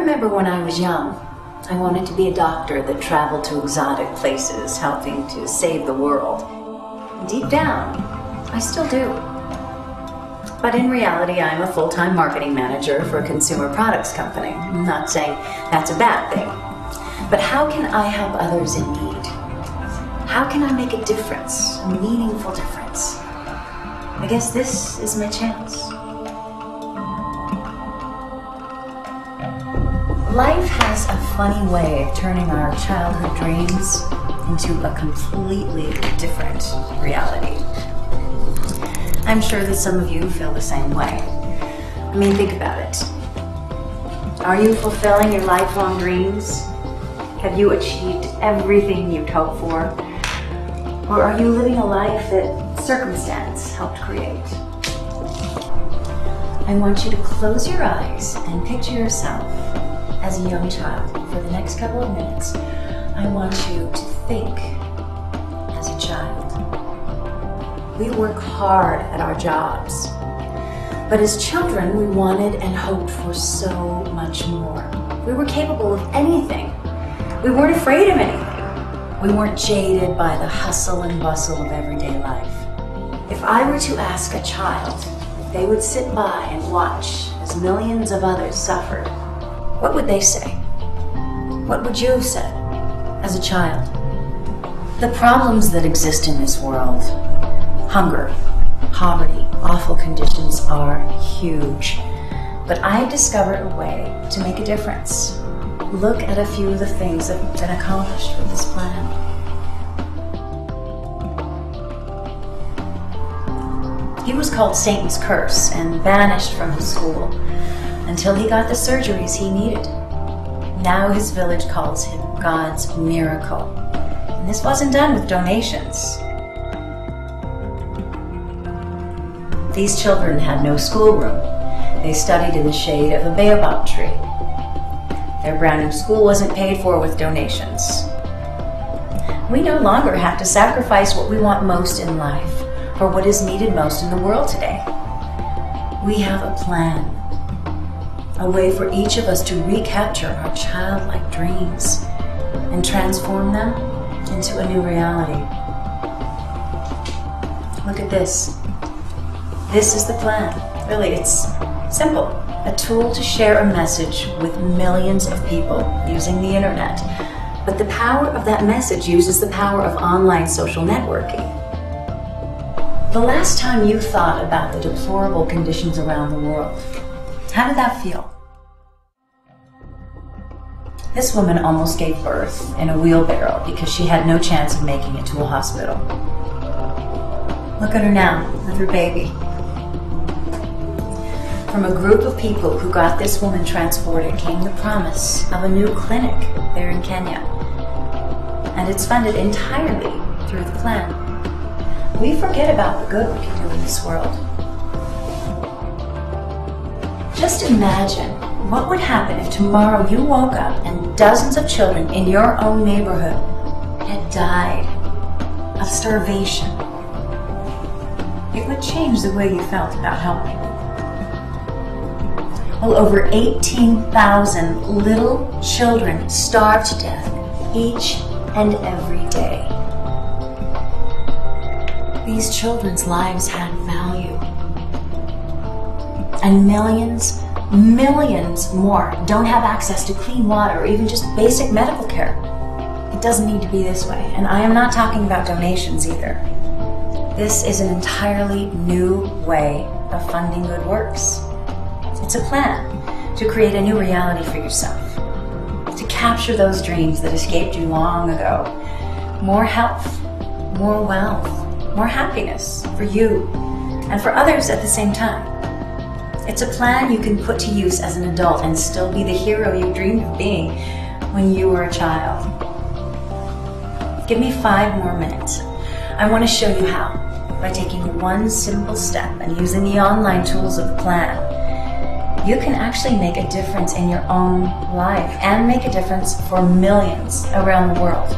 remember when I was young, I wanted to be a doctor that traveled to exotic places, helping to save the world. Deep down, I still do. But in reality, I'm a full-time marketing manager for a consumer products company. I'm not saying that's a bad thing. But how can I help others in need? How can I make a difference, a meaningful difference? I guess this is my chance. Life has a funny way of turning our childhood dreams into a completely different reality. I'm sure that some of you feel the same way. I mean, think about it. Are you fulfilling your lifelong dreams? Have you achieved everything you'd hoped for? Or are you living a life that circumstance helped create? I want you to close your eyes and picture yourself as a young child. For the next couple of minutes, I want you to think as a child. We work hard at our jobs, but as children, we wanted and hoped for so much more. We were capable of anything. We weren't afraid of anything. We weren't jaded by the hustle and bustle of everyday life. If I were to ask a child if they would sit by and watch as millions of others suffered, what would they say? What would you have said as a child? The problems that exist in this world, hunger, poverty, awful conditions, are huge. But I've discovered a way to make a difference. Look at a few of the things that have been accomplished with this plan. He was called Satan's curse and banished from his school until he got the surgeries he needed. Now his village calls him God's miracle. And this wasn't done with donations. These children had no schoolroom. They studied in the shade of a baobab tree. Their brand new school wasn't paid for with donations. We no longer have to sacrifice what we want most in life for what is needed most in the world today. We have a plan. A way for each of us to recapture our childlike dreams and transform them into a new reality. Look at this. This is the plan. Really, it's simple. A tool to share a message with millions of people using the internet. But the power of that message uses the power of online social networking. The last time you thought about the deplorable conditions around the world, how did that feel? This woman almost gave birth in a wheelbarrow because she had no chance of making it to a hospital. Look at her now with her baby. From a group of people who got this woman transported came the promise of a new clinic there in Kenya. And it's funded entirely through the plan. We forget about the good we can do in this world. Just imagine what would happen if tomorrow you woke up and dozens of children in your own neighborhood had died of starvation. It would change the way you felt about helping. Well, over 18,000 little children starve to death each and every day. These children's lives had value. And millions more don't have access to clean water or even just basic medical care. It doesn't need to be this way. And I am not talking about donations either. This is an entirely new way of funding good works. It's a plan to create a new reality for yourself, to capture those dreams that escaped you long ago. More health, more wealth, more happiness for you and for others at the same time. It's a plan you can put to use as an adult and still be the hero you dreamed of being when you were a child. Give me 5 more minutes. I want to show you how, by taking one simple step and using the online tools of the plan, you can actually make a difference in your own life and make a difference for millions around the world.